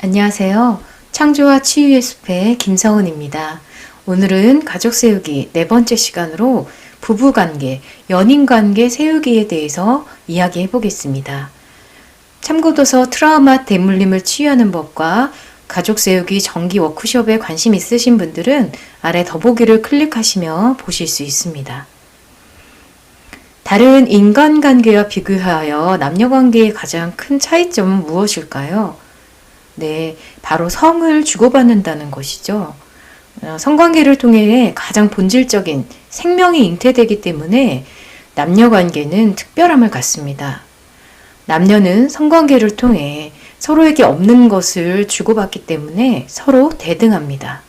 안녕하세요. 창조와 치유의 숲의 김서은입니다. 오늘은 가족 세우기 네 번째 시간으로 부부관계, 연인관계 세우기에 대해서 이야기해 보겠습니다. 참고도서 트라우마 대물림을 치유하는 법과 가족 세우기 정기 워크숍에 관심 있으신 분들은 아래 더보기를 클릭하시면 보실 수 있습니다. 다른 인간관계와 비교하여 남녀관계의 가장 큰 차이점은 무엇일까요? 네, 바로 성을 주고받는다는 것이죠. 성관계를 통해 가장 본질적인 생명이 잉태되기 때문에 남녀관계는 특별함을 갖습니다. 남녀는 성관계를 통해 서로에게 없는 것을 주고받기 때문에 서로 대등합니다.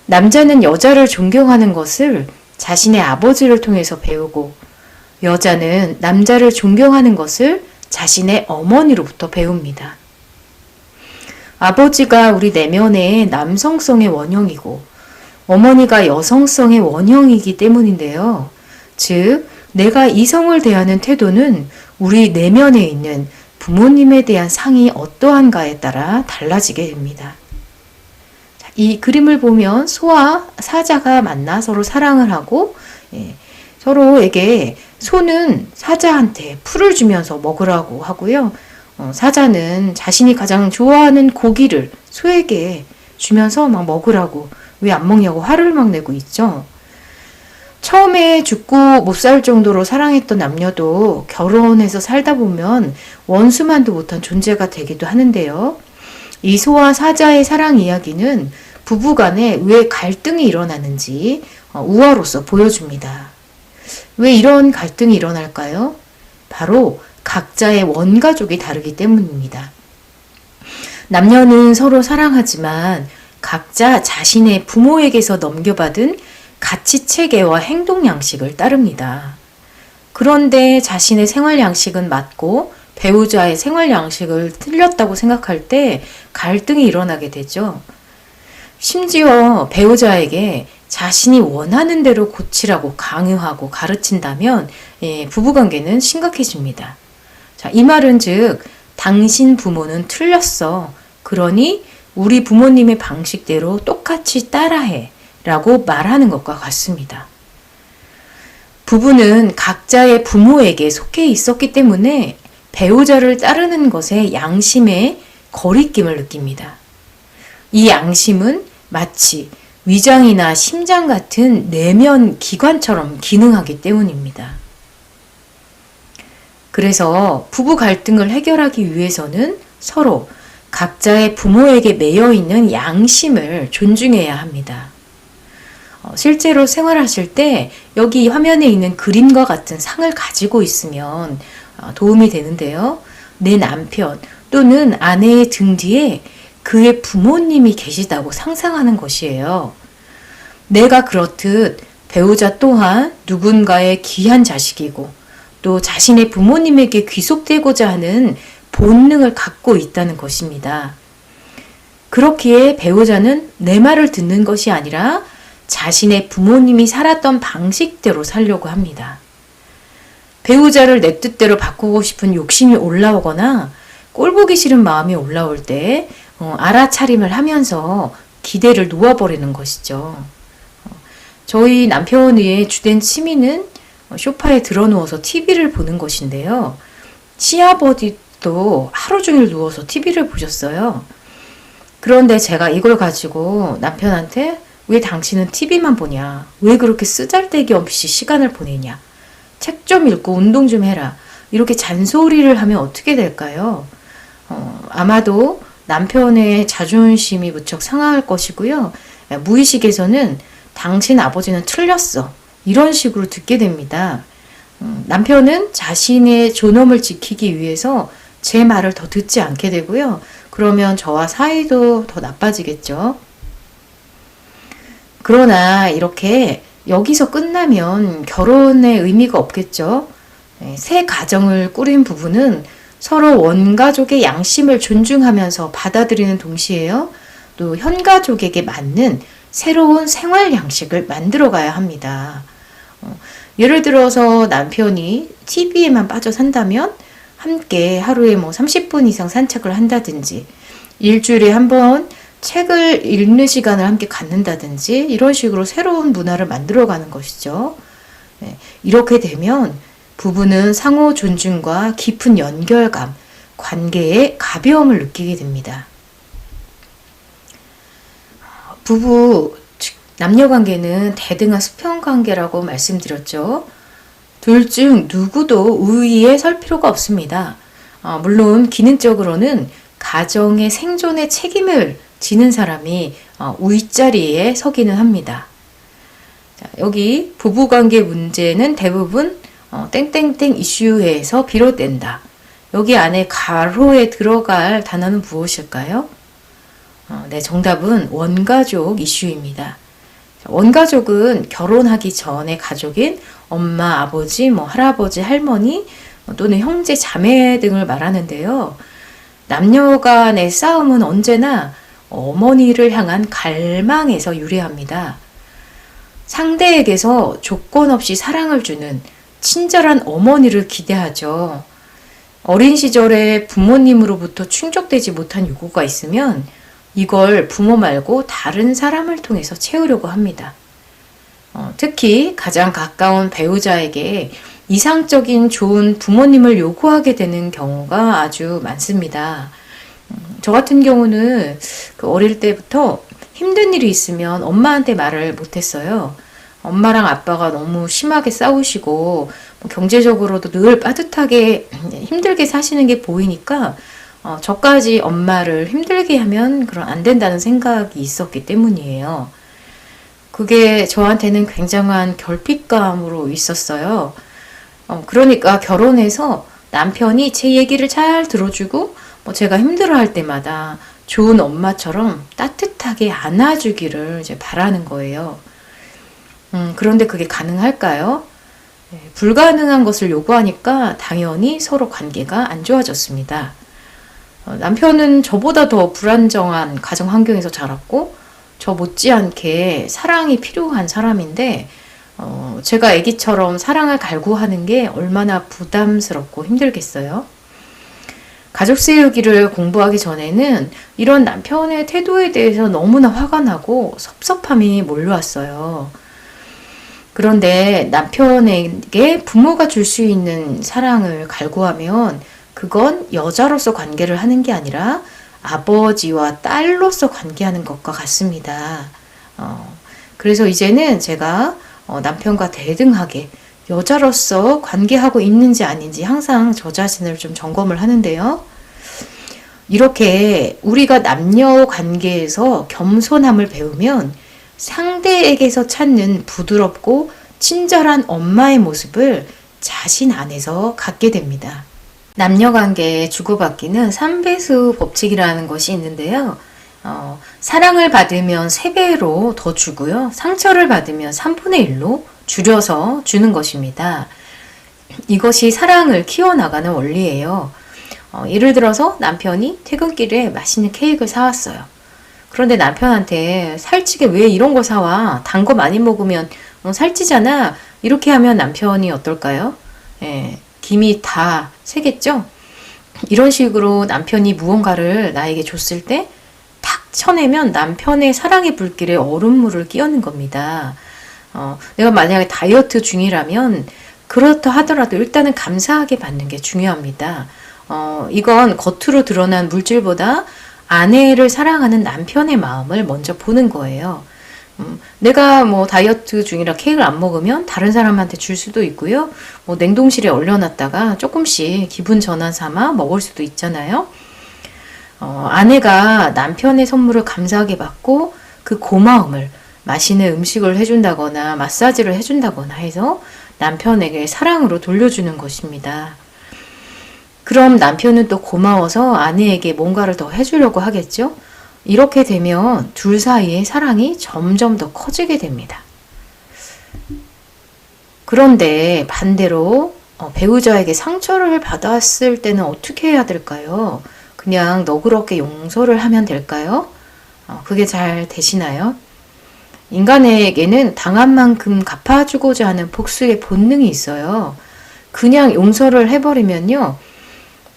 남자는 여자를 존경하는 것을 자신의 아버지를 통해서 배우고, 여자는 남자를 존경하는 것을 자신의 어머니로부터 배웁니다. 아버지가 우리 내면의 남성성의 원형이고 어머니가 여성성의 원형이기 때문인데요. 즉, 내가 이성을 대하는 태도는 우리 내면에 있는 부모님에 대한 상이 어떠한가에 따라 달라지게 됩니다. 이 그림을 보면 소와 사자가 만나 서로 사랑을 하고 서로에게 소는 사자한테 풀을 주면서 먹으라고 하고요. 사자는 자신이 가장 좋아하는 고기를 소에게 주면서 막 먹으라고, 왜 안 먹냐고 화를 막 내고 있죠. 처음에 죽고 못 살 정도로 사랑했던 남녀도 결혼해서 살다 보면 원수만도 못한 존재가 되기도 하는데요. 이 소와 사자의 사랑 이야기는 부부간에 왜 갈등이 일어나는지 우화로서 보여줍니다. 왜 이런 갈등이 일어날까요? 바로 각자의 원가족이 다르기 때문입니다. 남녀는 서로 사랑하지만 각자 자신의 부모에게서 넘겨받은 가치체계와 행동 양식을 따릅니다. 그런데 자신의 생활 양식은 맞고 배우자의 생활 양식을 틀렸다고 생각할 때 갈등이 일어나게 되죠. 심지어 배우자에게 자신이 원하는 대로 고치라고 강요하고 가르친다면 부부관계는 심각해집니다. 자, 이 말은 즉, 당신 부모는 틀렸어. 그러니 우리 부모님의 방식대로 똑같이 따라해. 라고 말하는 것과 같습니다. 부부는 각자의 부모에게 속해 있었기 때문에 배우자를 따르는 것에 양심의 거리낌을 느낍니다. 이 양심은 마치 위장이나 심장 같은 내면 기관처럼 기능하기 때문입니다. 그래서 부부 갈등을 해결하기 위해서는 서로 각자의 부모에게 매여 있는 양심을 존중해야 합니다. 실제로 생활하실 때 여기 화면에 있는 그림과 같은 상을 가지고 있으면 도움이 되는데요. 내 남편 또는 아내의 등 뒤에 그의 부모님이 계시다고 상상하는 것이에요. 내가 그렇듯 배우자 또한 누군가의 귀한 자식이고 또 자신의 부모님에게 귀속되고자 하는 본능을 갖고 있다는 것입니다. 그렇기에 배우자는 내 말을 듣는 것이 아니라 자신의 부모님이 살았던 방식대로 살려고 합니다. 배우자를 내 뜻대로 바꾸고 싶은 욕심이 올라오거나 꼴보기 싫은 마음이 올라올 때 알아차림을 하면서 기대를 놓아버리는 것이죠. 저희 남편의 주된 취미는 소파에 드러누워서 TV를 보는 것인데요. 시아버지도 하루 종일 누워서 TV를 보셨어요. 그런데 제가 이걸 가지고 남편한테 왜 당신은 TV만 보냐? 왜 그렇게 쓰잘데기 없이 시간을 보내냐? 책 좀 읽고 운동 좀 해라. 이렇게 잔소리를 하면 어떻게 될까요? 아마도 남편의 자존심이 무척 상할 것이고요. 무의식에서는 당신 아버지는 틀렸어. 이런 식으로 듣게 됩니다. 남편은 자신의 존엄을 지키기 위해서 제 말을 더 듣지 않게 되고요. 그러면 저와 사이도 더 나빠지겠죠. 그러나 이렇게 여기서 끝나면 결혼의 의미가 없겠죠. 새 가정을 꾸린 부부는 서로 원가족의 양심을 존중하면서 받아들이는 동시에요. 또 현가족에게 맞는 새로운 생활 양식을 만들어 가야 합니다. 예를 들어서 남편이 TV에만 빠져 산다면 함께 하루에 30분 이상 산책을 한다든지 일주일에 한 번 책을 읽는 시간을 함께 갖는다든지 이런 식으로 새로운 문화를 만들어가는 것이죠. 네, 이렇게 되면 부부는 상호 존중과 깊은 연결감, 관계의 가벼움을 느끼게 됩니다. 부부, 즉 남녀 관계는 대등한 수평 관계라고 말씀드렸죠. 둘 중 누구도 우위에 설 필요가 없습니다. 물론 기능적으로는 가정의 생존의 책임을 지는 사람이 우윗자리에 서기는 합니다. 자, 여기 부부관계 문제는 대부분 땡땡땡 이슈에서 비롯된다. 여기 안에 가로에 들어갈 단어는 무엇일까요? 네, 정답은 원가족 이슈입니다. 원가족은 결혼하기 전에 가족인 엄마, 아버지, 할아버지, 할머니 또는 형제, 자매 등을 말하는데요. 남녀 간의 싸움은 언제나 어머니를 향한 갈망에서 유래합니다. 상대에게서 조건 없이 사랑을 주는 친절한 어머니를 기대하죠. 어린 시절에 부모님으로부터 충족되지 못한 요구가 있으면 이걸 부모 말고 다른 사람을 통해서 채우려고 합니다. 특히 가장 가까운 배우자에게 이상적인 좋은 부모님을 요구하게 되는 경우가 아주 많습니다. 저 같은 경우는 어릴 때부터 힘든 일이 있으면 엄마한테 말을 못했어요. 엄마랑 아빠가 너무 심하게 싸우시고 경제적으로도 늘 빠듯하게 힘들게 사시는 게 보이니까 저까지 엄마를 힘들게 하면 그럼 안 된다는 생각이 있었기 때문이에요. 그게 저한테는 굉장한 결핍감으로 있었어요. 그러니까 결혼해서 남편이 제 얘기를 잘 들어주고 제가 힘들어할 때마다 좋은 엄마처럼 따뜻하게 안아주기를 이제 바라는 거예요. 그런데 그게 가능할까요? 네, 불가능한 것을 요구하니까 당연히 서로 관계가 안 좋아졌습니다. 남편은 저보다 더 불안정한 가정 환경에서 자랐고 저 못지않게 사랑이 필요한 사람인데 제가 아기처럼 사랑을 갈구하는 게 얼마나 부담스럽고 힘들겠어요. 가족 세우기를 공부하기 전에는 이런 남편의 태도에 대해서 너무나 화가 나고 섭섭함이 몰려왔어요. 그런데 남편에게 부모가 줄 수 있는 사랑을 갈구하면 그건 여자로서 관계를 하는 게 아니라 아버지와 딸로서 관계하는 것과 같습니다. 그래서 이제는 제가 남편과 대등하게 여자로서 관계하고 있는지 아닌지 항상 저 자신을 좀 점검을 하는데요. 이렇게 우리가 남녀 관계에서 겸손함을 배우면 상대에게서 찾는 부드럽고 친절한 엄마의 모습을 자신 안에서 갖게 됩니다. 남녀 관계에 주고받기는 3배수 법칙이라는 것이 있는데요. 사랑을 받으면 3배로 더 주고요. 상처를 받으면 3분의 1로 줄여서 주는 것입니다. 이것이 사랑을 키워나가는 원리예요. 예를 들어서 남편이 퇴근길에 맛있는 케이크를 사왔어요. 그런데 남편한테 살찌게 왜 이런 거 사와? 단 거 많이 먹으면 살찌잖아. 이렇게 하면 남편이 어떨까요? 김이 다 새겠죠? 이런 식으로 남편이 무언가를 나에게 줬을 때 탁 쳐내면 남편의 사랑의 불길에 얼음물을 끼얹는 겁니다. 내가 만약에 다이어트 중이라면 그렇다 하더라도 일단은 감사하게 받는 게 중요합니다. 이건 겉으로 드러난 물질보다 아내를 사랑하는 남편의 마음을 먼저 보는 거예요. 내가 다이어트 중이라 케이크를 안 먹으면 다른 사람한테 줄 수도 있고요. 냉동실에 얼려놨다가 조금씩 기분 전환 삼아 먹을 수도 있잖아요. 아내가 남편의 선물을 감사하게 받고 그 고마움을 맛있는 음식을 해준다거나 마사지를 해준다거나 해서 남편에게 사랑으로 돌려주는 것입니다. 그럼 남편은 또 고마워서 아내에게 뭔가를 더 해주려고 하겠죠? 이렇게 되면 둘 사이의 사랑이 점점 더 커지게 됩니다. 그런데 반대로 배우자에게 상처를 받았을 때는 어떻게 해야 될까요? 그냥 너그럽게 용서를 하면 될까요? 그게 잘 되시나요? 인간에게는 당한 만큼 갚아주고자 하는 복수의 본능이 있어요. 그냥 용서를 해버리면요.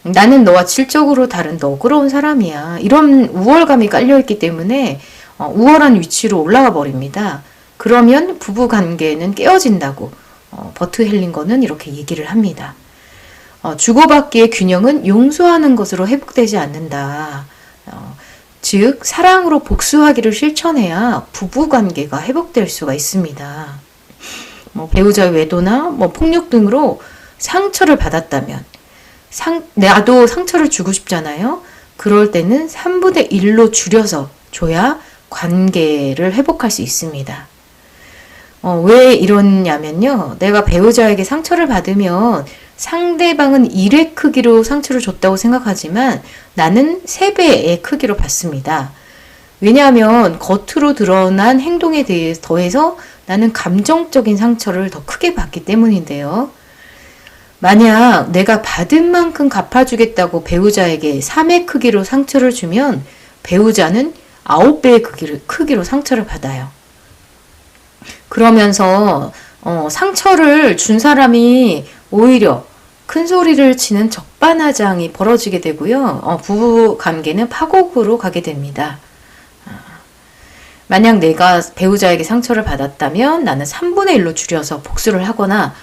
나는 너와 질적으로 다른 너그러운 사람이야. 이런 우월감이 깔려있기 때문에 우월한 위치로 올라가 버립니다. 그러면 부부 관계는 깨어진다고 버트 헬링거는 이렇게 얘기를 합니다. 주고받기의 균형은 용서하는 것으로 회복되지 않는다. 즉 사랑으로 복수하기를 실천해야 부부 관계가 회복될 수가 있습니다. 배우자의 외도나 폭력 등으로 상처를 받았다면 나도 상처를 주고 싶잖아요. 그럴 때는 3분의 1로 줄여서 줘야 관계를 회복할 수 있습니다. 왜 이러냐면요. 내가 배우자에게 상처를 받으면 상대방은 1의 크기로 상처를 줬다고 생각하지만 나는 3배의 크기로 받습니다. 왜냐하면 겉으로 드러난 행동에 대해 더해서 나는 감정적인 상처를 더 크게 받기 때문인데요. 만약 내가 받은 만큼 갚아주겠다고 배우자에게 3의 크기로 상처를 주면 배우자는 9배의 크기로 상처를 받아요. 그러면서 상처를 준 사람이 오히려 큰 소리를 치는 적반하장이 벌어지게 되고요. 부부 관계는 파국으로 가게 됩니다. 만약 내가 배우자에게 상처를 받았다면 나는 3분의 1로 줄여서 복수를 하거나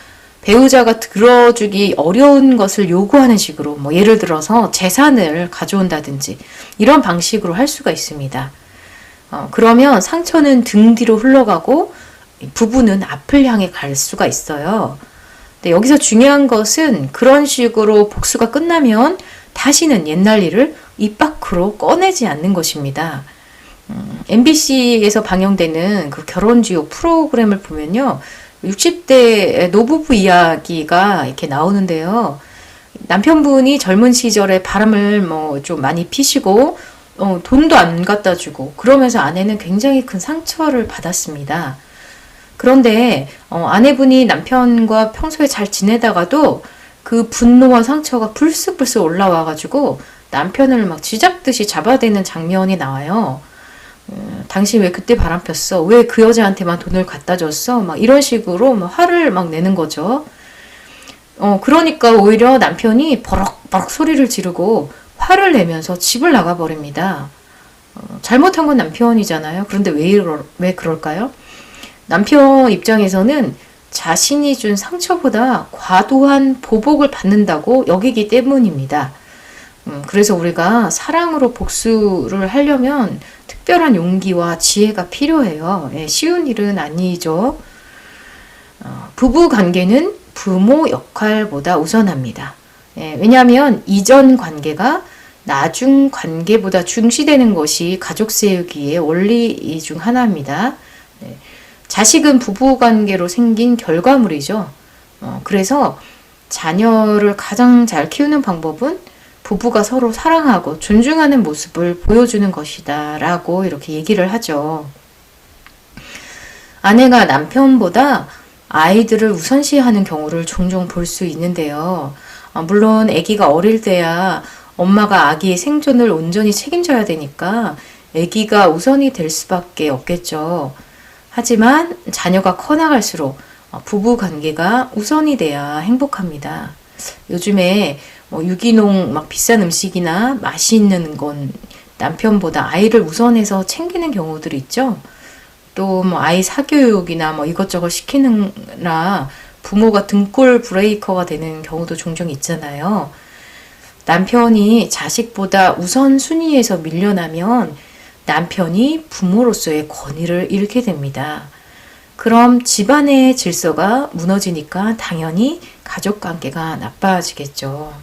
배우자가 들어주기 어려운 것을 요구하는 식으로 예를 들어서 재산을 가져온다든지 이런 방식으로 할 수가 있습니다. 그러면 상처는 등 뒤로 흘러가고 부부는 앞을 향해 갈 수가 있어요. 근데 여기서 중요한 것은 그런 식으로 복수가 끝나면 다시는 옛날 일을 입 밖으로 꺼내지 않는 것입니다. MBC에서 방영되는 그 결혼지옥 프로그램을 보면요. 60대 노부부 이야기가 이렇게 나오는데요. 남편분이 젊은 시절에 바람을 좀 많이 피시고 돈도 안 갖다 주고 그러면서 아내는 굉장히 큰 상처를 받았습니다. 그런데 아내분이 남편과 평소에 잘 지내다가도 그 분노와 상처가 불쑥불쑥 올라와가지고 남편을 막 쥐잡듯이 잡아대는 장면이 나와요. 당신 왜 그때 바람 폈어? 왜 그 여자한테만 돈을 갖다 줬어? 막 이런 식으로 화를 막 내는 거죠. 그러니까 오히려 남편이 버럭버럭 소리를 지르고 화를 내면서 집을 나가버립니다. 잘못한 건 남편이잖아요. 그런데 왜 그럴까요? 남편 입장에서는 자신이 준 상처보다 과도한 보복을 받는다고 여기기 때문입니다. 그래서 우리가 사랑으로 복수를 하려면 특별한 용기와 지혜가 필요해요. 쉬운 일은 아니죠. 부부 관계는 부모 역할보다 우선합니다. 왜냐하면 이전 관계가 나중 관계보다 중시되는 것이 가족 세우기의 원리 중 하나입니다. 자식은 부부 관계로 생긴 결과물이죠. 그래서 자녀를 가장 잘 키우는 방법은 부부가 서로 사랑하고 존중하는 모습을 보여주는 것이다 라고 이렇게 얘기를 하죠. 아내가 남편보다 아이들을 우선시하는 경우를 종종 볼 수 있는데요. 물론 아기가 어릴 때야 엄마가 아기의 생존을 온전히 책임져야 되니까 아기가 우선이 될 수밖에 없겠죠. 하지만 자녀가 커나갈수록 부부 관계가 우선이 돼야 행복합니다. 요즘에 유기농 막 비싼 음식이나 맛있는 건 남편보다 아이를 우선해서 챙기는 경우들이 있죠. 또 아이 사교육이나 이것저것 시키느라 부모가 등골 브레이커가 되는 경우도 종종 있잖아요. 남편이 자식보다 우선순위에서 밀려나면 남편이 부모로서의 권위를 잃게 됩니다. 그럼 집안의 질서가 무너지니까 당연히 가족관계가 나빠지겠죠.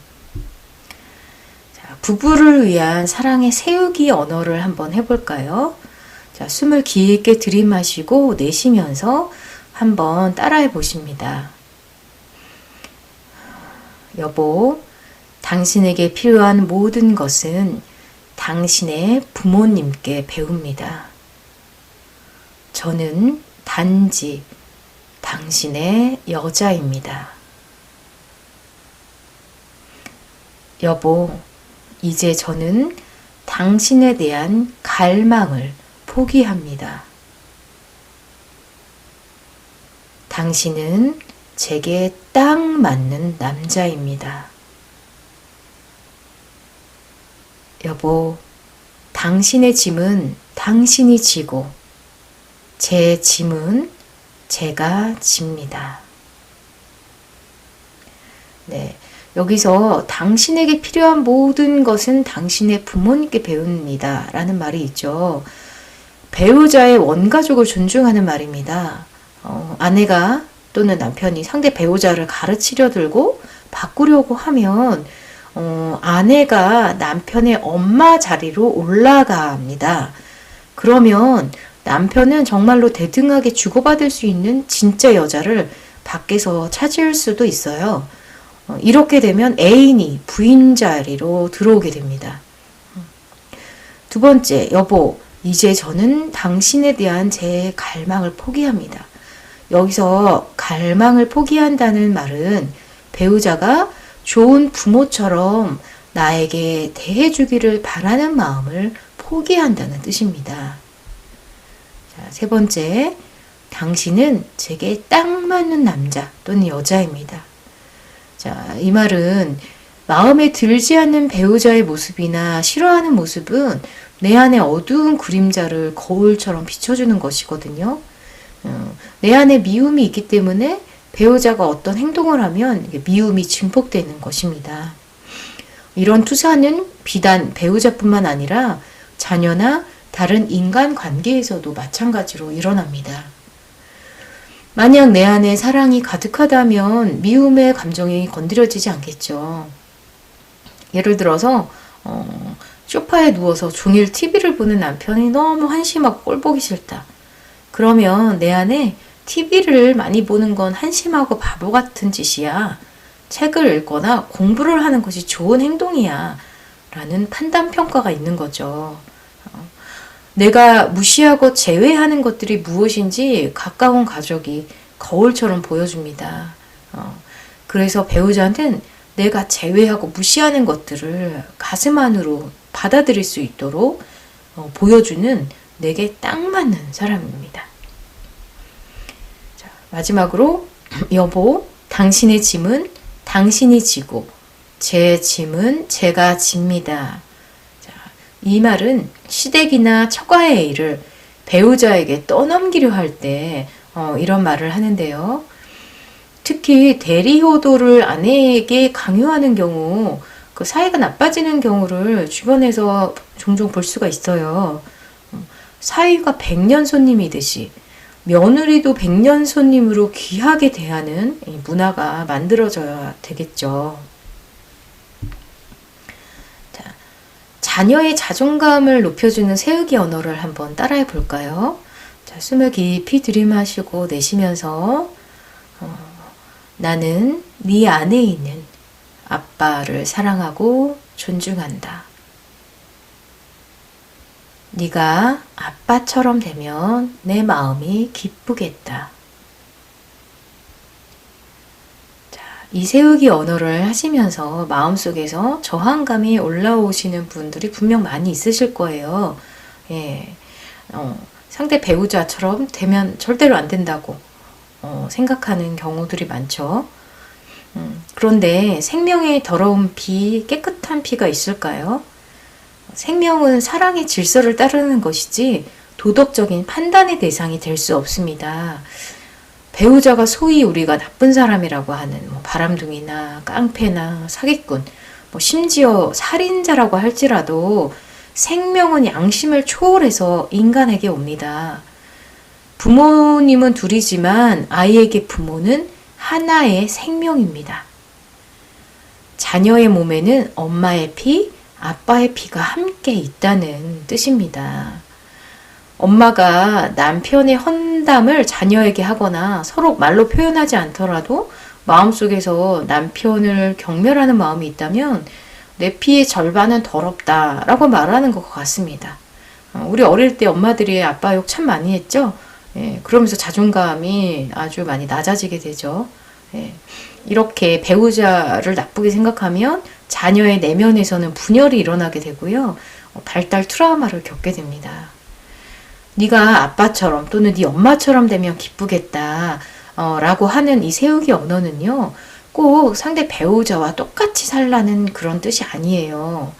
자, 부부를 위한 사랑의 세우기 언어를 한번 해볼까요? 자, 숨을 깊게 들이마시고 내쉬면서 한번 따라해 보십니다. 여보, 당신에게 필요한 모든 것은 당신의 부모님께 배웁니다. 저는 단지 당신의 여자입니다. 여보, 이제 저는 당신에 대한 갈망을 포기합니다. 당신은 제게 딱 맞는 남자입니다. 여보, 당신의 짐은 당신이 지고 제 짐은 제가 집니다. 네, 여기서 당신에게 필요한 모든 것은 당신의 부모님께 배웁니다 라는 말이 있죠. 배우자의 원가족을 존중하는 말입니다. 아내가 또는 남편이 상대 배우자를 가르치려 들고 바꾸려고 하면 아내가 남편의 엄마 자리로 올라갑니다. 그러면 남편은 정말로 대등하게 주고받을 수 있는 진짜 여자를 밖에서 찾을 수도 있어요. 이렇게 되면 애인이 부인 자리로 들어오게 됩니다. 두 번째, 여보, 이제 저는 당신에 대한 제 갈망을 포기합니다. 여기서 갈망을 포기한다는 말은 배우자가 좋은 부모처럼 나에게 대해주기를 바라는 마음을 포기한다는 뜻입니다. 자, 세 번째, 당신은 제게 딱 맞는 남자 또는 여자입니다. 자, 이 말은 마음에 들지 않는 배우자의 모습이나 싫어하는 모습은 내 안에 어두운 그림자를 거울처럼 비춰주는 것이거든요. 내 안에 미움이 있기 때문에 배우자가 어떤 행동을 하면 미움이 증폭되는 것입니다. 이런 투사는 비단 배우자뿐만 아니라 자녀나 다른 인간 관계에서도 마찬가지로 일어납니다. 만약 내 안에 사랑이 가득하다면 미움의 감정이 건드려지지 않겠죠. 예를 들어서 소파에 누워서 종일 TV를 보는 남편이 너무 한심하고 꼴보기 싫다. 그러면 내 안에 TV를 많이 보는 건 한심하고 바보 같은 짓이야. 책을 읽거나 공부를 하는 것이 좋은 행동이야. 라는 판단 평가가 있는 거죠. 내가 무시하고 제외하는 것들이 무엇인지 가까운 가족이 거울처럼 보여줍니다. 그래서 배우자는 내가 제외하고 무시하는 것들을 가슴 안으로 받아들일 수 있도록 보여주는 내게 딱 맞는 사람입니다. 자, 마지막으로 여보, 당신의 짐은 당신이 지고 제 짐은 제가 집니다. 자, 이 말은 시댁이나 처가의 일을 배우자에게 떠넘기려 할 때 이런 말을 하는데요. 특히 대리효도를 아내에게 강요하는 경우 그 사이가 나빠지는 경우를 주변에서 종종 볼 수가 있어요. 사위가 백년 손님이듯이 며느리도 백년 손님으로 귀하게 대하는 문화가 만들어져야 되겠죠. 자, 자녀의 자존감을 높여주는 세우기 언어를 한번 따라해 볼까요? 자, 숨을 깊이 들이마시고 내쉬면서 나는 네 안에 있는 아빠를 사랑하고 존중한다. 네가 아빠처럼 되면 내 마음이 기쁘겠다. 자, 이 세우기 언어를 하시면서 마음속에서 저항감이 올라오시는 분들이 분명 많이 있으실 거예요. 예, 상대 배우자처럼 되면 절대로 안 된다고 생각하는 경우들이 많죠. 그런데 생명의 더러운 피, 깨끗한 피가 있을까요? 생명은 사랑의 질서를 따르는 것이지 도덕적인 판단의 대상이 될 수 없습니다. 배우자가 소위 우리가 나쁜 사람이라고 하는 바람둥이나 깡패나 사기꾼, 심지어 살인자라고 할지라도 생명은 양심을 초월해서 인간에게 옵니다. 부모님은 둘이지만 아이에게 부모는 하나의 생명입니다. 자녀의 몸에는 엄마의 피, 아빠의 피가 함께 있다는 뜻입니다. 엄마가 남편의 헌담을 자녀에게 하거나 서로 말로 표현하지 않더라도 마음속에서 남편을 경멸하는 마음이 있다면 내 피의 절반은 더럽다라고 말하는 것 같습니다. 우리 어릴 때 엄마들이 아빠 욕 참 많이 했죠. 예, 그러면서 자존감이 아주 많이 낮아지게 되죠. 예, 이렇게 배우자를 나쁘게 생각하면 자녀의 내면에서는 분열이 일어나게 되고요. 발달 트라우마를 겪게 됩니다. 네가 아빠처럼 또는 네 엄마처럼 되면 기쁘겠다 라고 하는 이 세우기 언어는요. 꼭 상대 배우자와 똑같이 살라는 그런 뜻이 아니에요.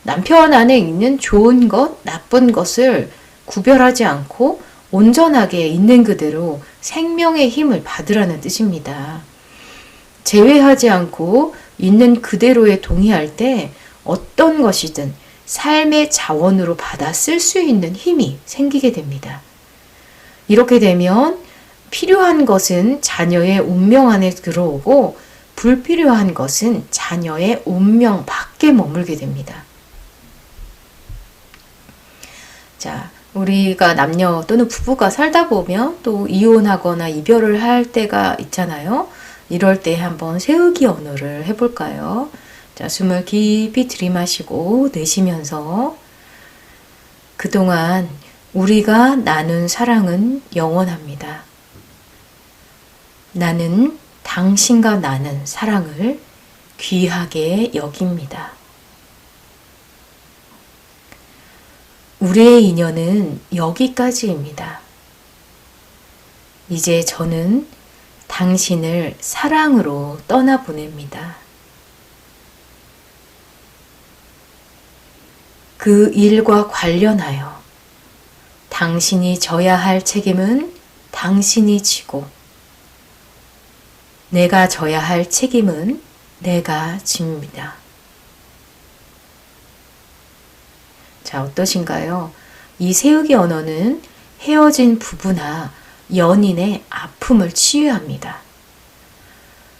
남편 안에 있는 좋은 것, 나쁜 것을 구별하지 않고 온전하게 있는 그대로 생명의 힘을 받으라는 뜻입니다. 제외하지 않고 있는 그대로에 동의할 때 어떤 것이든 삶의 자원으로 받아 쓸 수 있는 힘이 생기게 됩니다. 이렇게 되면 필요한 것은 자녀의 운명 안에 들어오고 불필요한 것은 자녀의 운명 밖에 머물게 됩니다. 자, 우리가 남녀 또는 부부가 살다 보면 또 이혼하거나 이별을 할 때가 있잖아요. 이럴 때 한번 세우기 언어를 해볼까요? 자, 숨을 깊이 들이마시고 내쉬면서 그동안 우리가 나눈 사랑은 영원합니다. 나는 당신과 나눈 사랑을 귀하게 여깁니다. 우리의 인연은 여기까지입니다. 이제 저는 당신을 사랑으로 떠나보냅니다. 그 일과 관련하여 당신이 져야 할 책임은 당신이 지고 내가 져야 할 책임은 내가 집니다. 자, 어떠신가요? 이 세우기 언어는 헤어진 부부나 연인의 아픔을 치유합니다.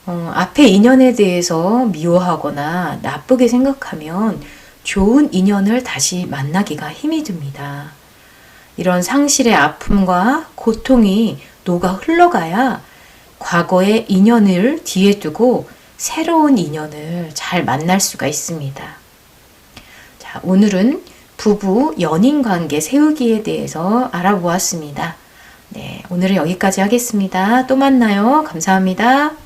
앞의 인연에 대해서 미워하거나 나쁘게 생각하면 좋은 인연을 다시 만나기가 힘이 듭니다. 이런 상실의 아픔과 고통이 녹아 흘러가야 과거의 인연을 뒤에 두고 새로운 인연을 잘 만날 수가 있습니다. 자, 오늘은 부부 연인 관계 세우기에 대해서 알아보았습니다. 네, 오늘은 여기까지 하겠습니다. 또 만나요. 감사합니다.